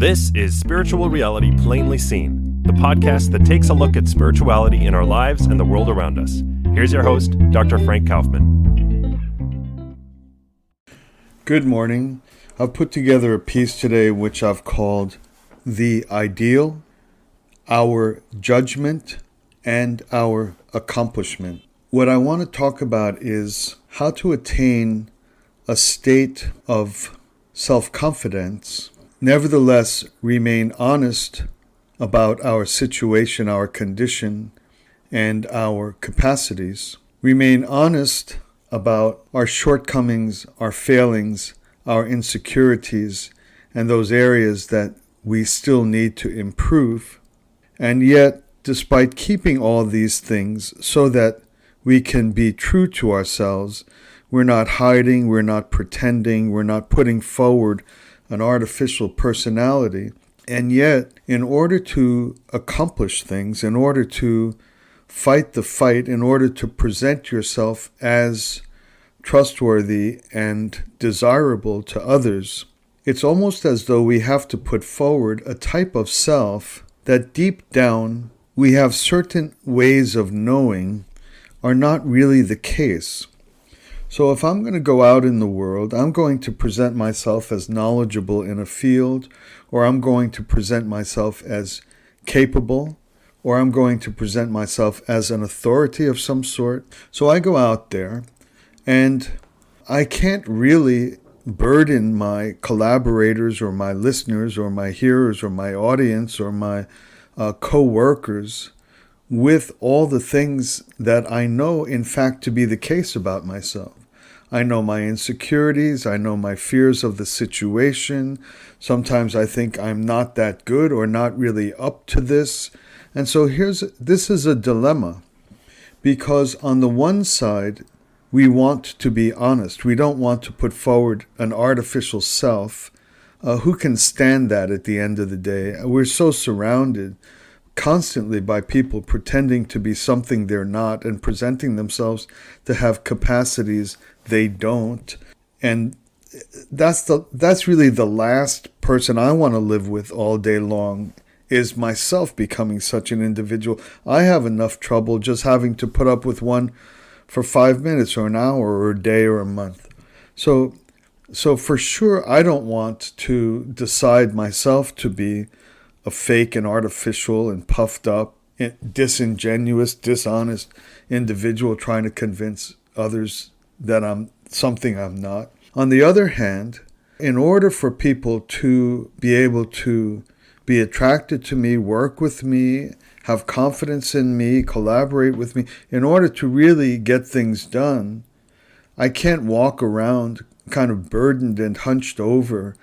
This is Spiritual Reality Plainly Seen, the podcast that takes a look at spirituality in our lives and the world around us. Here's your host, Dr. Frank Kaufmann. Good morning. I've put together a piece today which I've called The Ideal, Our Judgment, and Our Accomplishment. What I want to talk about is how to attain a state of self-confidence, nevertheless remain honest about our situation, our condition, and our capacities. Remain honest about our shortcomings, our failings, our insecurities, and those areas that we still need to improve. And yet, despite keeping all these things so that we can be true to ourselves, we're not hiding, we're not pretending, we're not putting forward an artificial personality. And yet, in order to accomplish things, in order to fight the fight, in order to present yourself as trustworthy and desirable to others, it's almost as though we have to put forward a type of self that deep down we have certain ways of knowing are not really the case. So if I'm going to go out in the world, I'm going to present myself as knowledgeable in a field, or I'm going to present myself as capable, or I'm going to present myself as an authority of some sort. So I go out there, and I can't really burden my collaborators or my listeners or my hearers or my audience or my co-workers with all the things that I know, in fact, to be the case about myself. I know my insecurities. I know my fears of the situation. Sometimes I think I'm not that good or not really up to this. And so this is a dilemma, because on the one side, we want to be honest. We don't want to put forward an artificial self. Who can stand that at the end of the day? We're so surrounded constantly by people pretending to be something they're not and presenting themselves to have capacities they don't. And that's really the last person I want to live with all day long, is myself becoming such an individual. I have enough trouble just having to put up with one for 5 minutes or an hour or a day or a month. So for sure, I don't want to decide myself to be a fake and artificial and puffed up, disingenuous, dishonest individual trying to convince others that I'm something I'm not. On the other hand, in order for people to be able to be attracted to me, work with me, have confidence in me, collaborate with me, in order to really get things done, I can't walk around kind of burdened and hunched over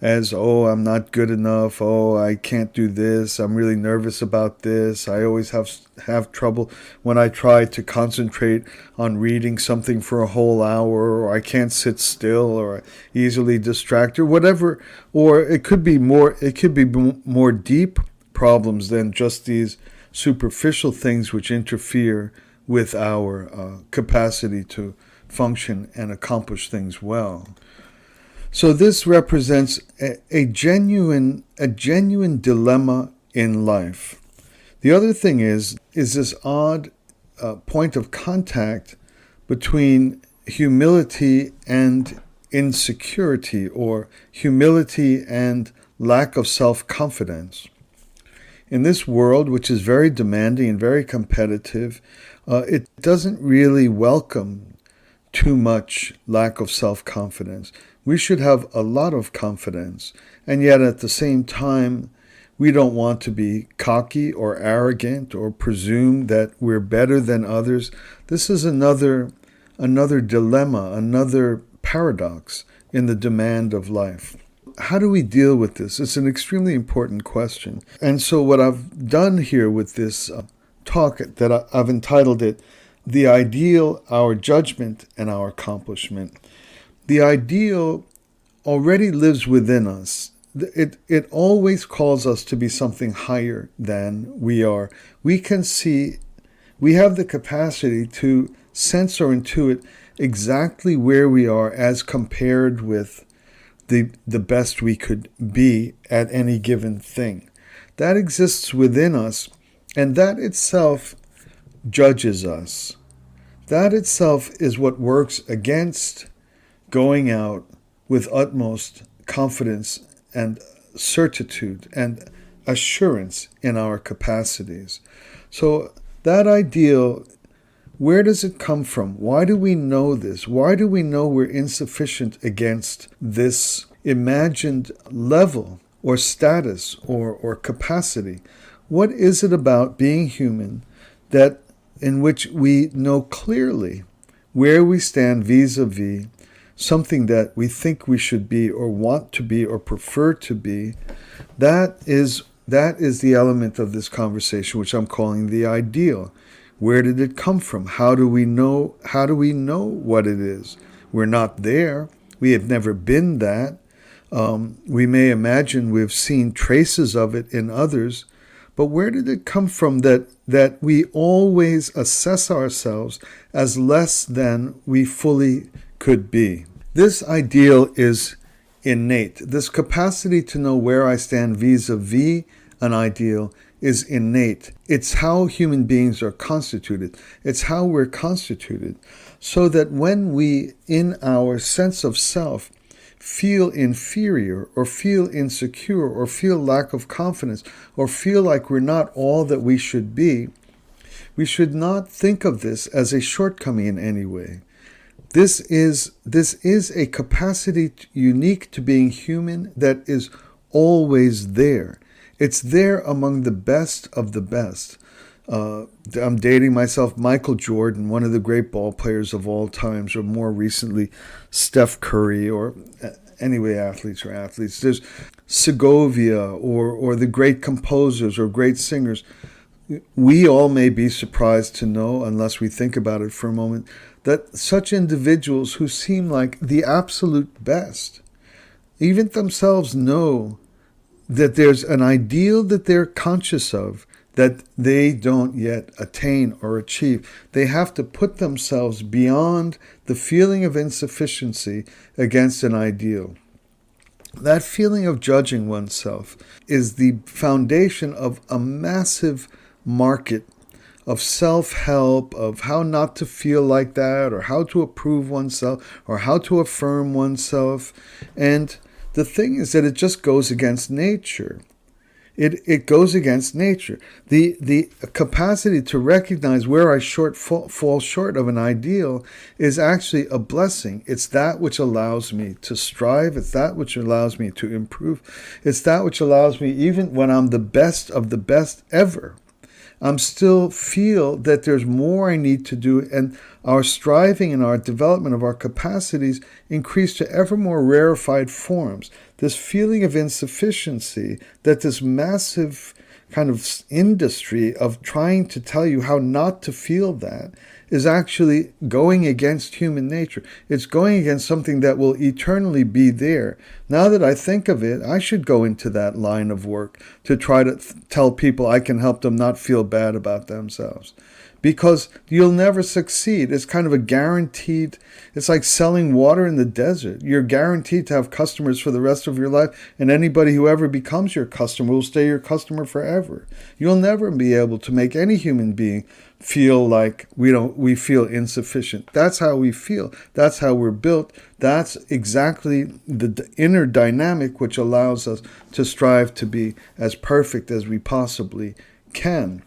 as, oh, I'm not good enough, oh, I can't do this, I'm really nervous about this, I always have trouble when I try to concentrate on reading something for a whole hour, or I can't sit still, or easily distracted, or whatever. Or it could be more deep problems than just these superficial things which interfere with our capacity to function and accomplish things well. So this represents a genuine dilemma in life. The other thing is this odd point of contact between humility and insecurity, or humility and lack of self-confidence. In this world, which is very demanding and very competitive, it doesn't really welcome too much lack of self-confidence. We should have a lot of confidence, and yet at the same time, we don't want to be cocky or arrogant or presume that we're better than others. This is another dilemma, another paradox in the demand of life. How do we deal with this? It's an extremely important question. And so what I've done here with this talk that I've entitled it, The Ideal, Our Judgment, and Our Accomplishment. The ideal already lives within us. It always calls us to be something higher than we are. We can see, we have the capacity to sense or intuit exactly where we are as compared with the best we could be at any given thing. That exists within us, and that itself judges us. That itself is what works against going out with utmost confidence and certitude and assurance in our capacities. So that ideal, where does it come from? Why do we know this? Why do we know we're insufficient against this imagined level or status or capacity? What is it about being human that in which we know clearly where we stand vis-a-vis something that we think we should be or want to be or prefer to be? That is the element of this conversation which I'm calling the ideal. Where did it come from? How do we know what it is? We're not there. We have never been that. We may imagine we've seen traces of it in others, but where did it come from that we always assess ourselves as less than we fully could be? This ideal is innate. This capacity to know where I stand vis-a-vis an ideal is innate. It's how human beings are constituted. It's how we're constituted. So that when we, in our sense of self, feel inferior or feel insecure or feel lack of confidence or feel like we're not all that we should be, we should not think of this as a shortcoming in any way. This is a capacity unique to being human that is always there. It's there among the best of the best. I'm dating myself. Michael Jordan, one of the great ball players of all times, or more recently, Steph Curry, or anyway, athletes. There's Segovia, or the great composers or great singers. We all may be surprised to know, unless we think about it for a moment, that such individuals who seem like the absolute best, even themselves know that there's an ideal that they're conscious of that they don't yet attain or achieve. They have to put themselves beyond the feeling of insufficiency against an ideal. That feeling of judging oneself is the foundation of a massive market of self-help, of how not to feel like that, or how to approve oneself, or how to affirm oneself. And the thing is that it just goes against nature. It goes against nature. The capacity to recognize where I fall short of an ideal is actually a blessing. It's that which allows me to strive. It's that which allows me to improve. It's that which allows me, even when I'm the best of the best ever, I'm still feel that there's more I need to do, and our striving and our development of our capacities increase to ever more rarefied forms. This feeling of insufficiency, that this massive kind of industry of trying to tell you how not to feel that, is actually going against human nature. It's going against something that will eternally be there. Now that I think of it, I should go into that line of work to try to tell people I can help them not feel bad about themselves. Because you'll never succeed. It's kind of a guaranteed, it's like selling water in the desert. You're guaranteed to have customers for the rest of your life, and anybody who ever becomes your customer will stay your customer forever. You'll never be able to make any human being feel like we feel insufficient. That's how we feel. That's how we're built. That's exactly the inner dynamic which allows us to strive to be as perfect as we possibly can.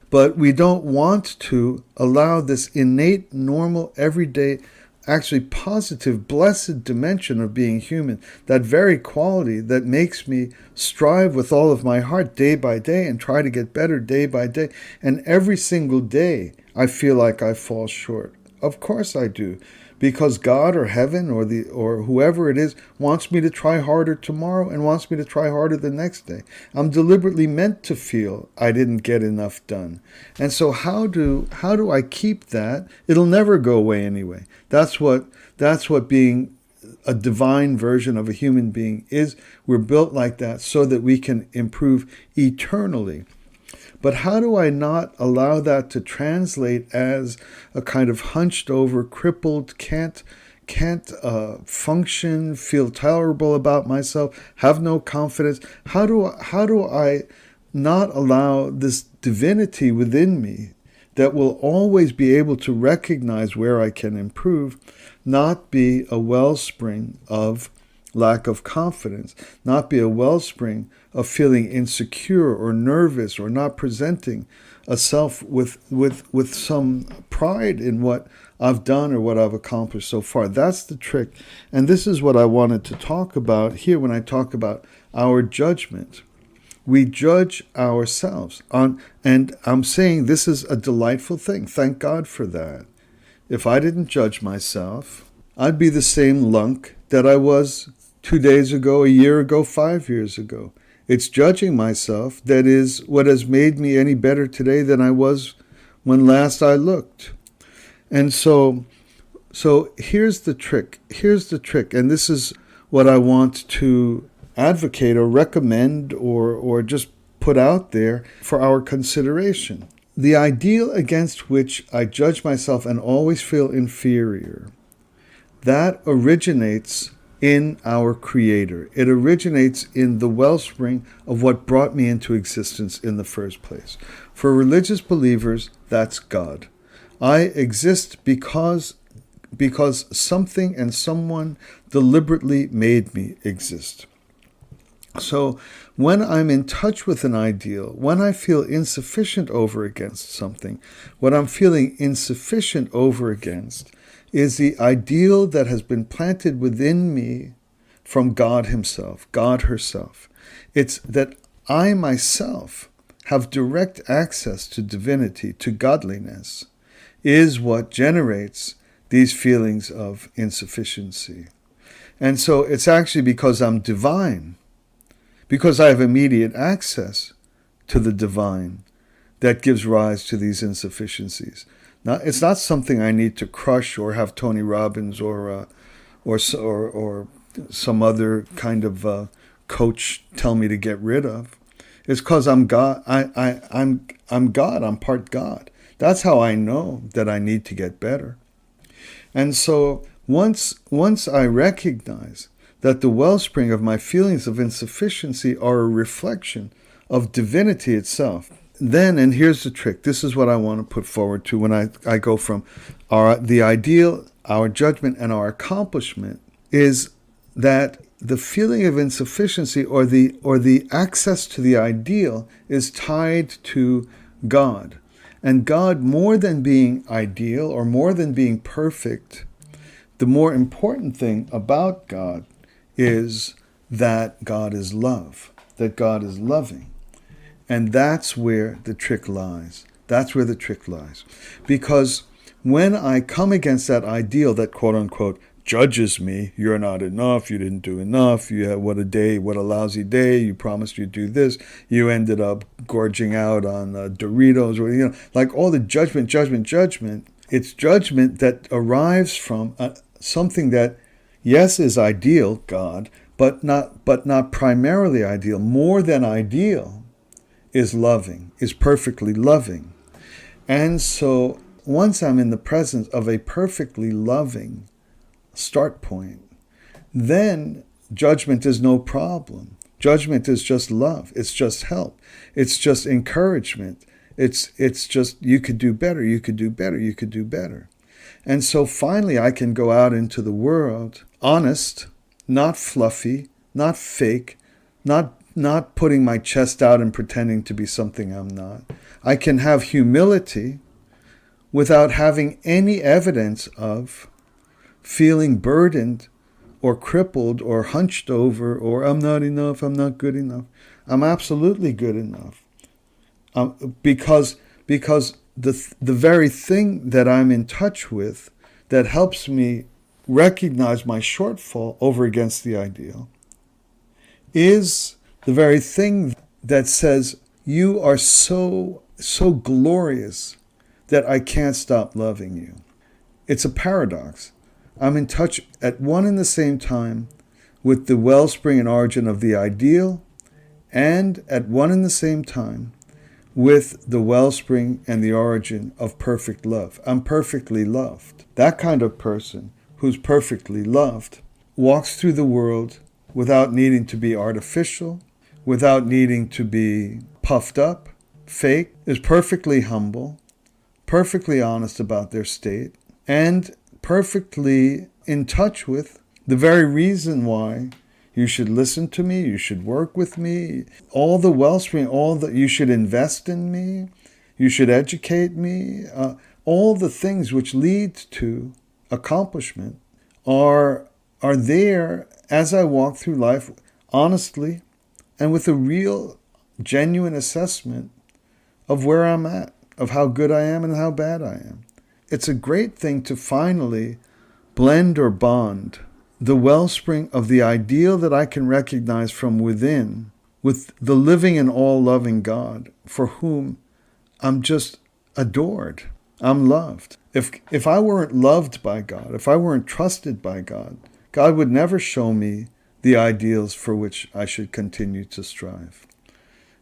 But we don't want to allow this innate, normal, everyday, actually positive, blessed dimension of being human, that very quality that makes me strive with all of my heart day by day and try to get better day by day. And every single day I feel like I fall short. Of course I do. Because God or heaven or whoever it is wants me to try harder tomorrow and wants me to try harder the next day. I'm deliberately meant to feel I didn't get enough done. And so how do I keep that? It'll never go away anyway. That's what being a divine version of a human being is. We're built like that so that we can improve eternally. But how do I not allow that to translate as a kind of hunched over, crippled, can't function, feel tolerable about myself, have no confidence. How do I not allow this divinity within me that will always be able to recognize where I can improve, not be a wellspring of lack of confidence, not be a wellspring of feeling insecure or nervous or not presenting a self with some pride in what I've done or what I've accomplished so far. That's the trick. And this is what I wanted to talk about here when I talk about our judgment. We judge ourselves and I'm saying this is a delightful thing. Thank God for that. If I didn't judge myself, I'd be the same lunk that I was 2 days ago, a year ago, 5 years ago. It's judging myself that is what has made me any better today than I was when last I looked. And so here's the trick. And this is what I want to advocate or recommend or just put out there for our consideration. The ideal against which I judge myself and always feel inferior, that originates in our Creator. It originates in the wellspring of what brought me into existence in the first place. For religious believers, that's God. I exist because something and someone deliberately made me exist. So when I'm in touch with an ideal, when I feel insufficient over against something, what I'm feeling insufficient over against is the ideal that has been planted within me from God Himself, God herself. It's that I myself have direct access to divinity, to godliness, is what generates these feelings of insufficiency. And so it's actually because I'm divine, because I have immediate access to the divine, that gives rise to these insufficiencies. Now, it's not something I need to crush or have Tony Robbins or some other kind of coach tell me to get rid of. It's because I'm God. I'm God. I'm part God. That's how I know that I need to get better. And so once I recognize that the wellspring of my feelings of insufficiency are a reflection of divinity itself, then, and here's the trick, this is what I want to put forward to when I go from the ideal, our judgment, and our accomplishment, is that the feeling of insufficiency or the access to the ideal is tied to God. And God, more than being ideal or more than being perfect, the more important thing about God is that God is love, that God is loving. And that's where the trick lies. That's where the trick lies. Because when I come against that ideal that quote unquote judges me, you're not enough, you didn't do enough, you had what a lousy day, you promised you'd do this, you ended up gorging out on Doritos, or like all the judgment. It's judgment that arrives from something that, yes, is ideal, God, but not primarily ideal. More than ideal is loving, is perfectly loving. And so once I'm in the presence of a perfectly loving start point, then judgment is no problem. Judgment is just love. It's just help. It's just encouragement. It's just, you could do better, you could do better, you could do better. And so finally I can go out into the world honest, not fluffy, not fake, not putting my chest out and pretending to be something I'm not. I can have humility without having any evidence of feeling burdened or crippled or hunched over or I'm not enough, I'm not good enough. I'm absolutely good enough. Because the very thing that I'm in touch with that helps me recognize my shortfall over against the ideal is the very thing that says, you are so glorious that I can't stop loving you. It's a paradox. I'm in touch at one and the same time with the wellspring and origin of the ideal, and at one and the same time with the wellspring and the origin of perfect love. I'm perfectly loved. That kind of person who's perfectly loved, walks through the world without needing to be artificial, without needing to be puffed up, fake, is perfectly humble, perfectly honest about their state, and perfectly in touch with the very reason why you should listen to me, you should work with me, all the wellspring, you should invest in me, you should educate me, all the things which lead to accomplishment are there as I walk through life honestly and with a real, genuine assessment of where I'm at, of how good I am and how bad I am. It's a great thing to finally blend or bond the wellspring of the ideal that I can recognize from within with the living and all-loving God for whom I'm just adored. I'm loved. If I weren't loved by God, if I weren't trusted by God, God would never show me the ideals for which I should continue to strive.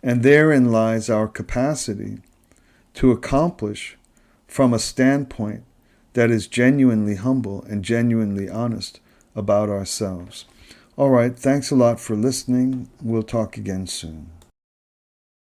And therein lies our capacity to accomplish from a standpoint that is genuinely humble and genuinely honest about ourselves. All right, thanks a lot for listening. We'll talk again soon.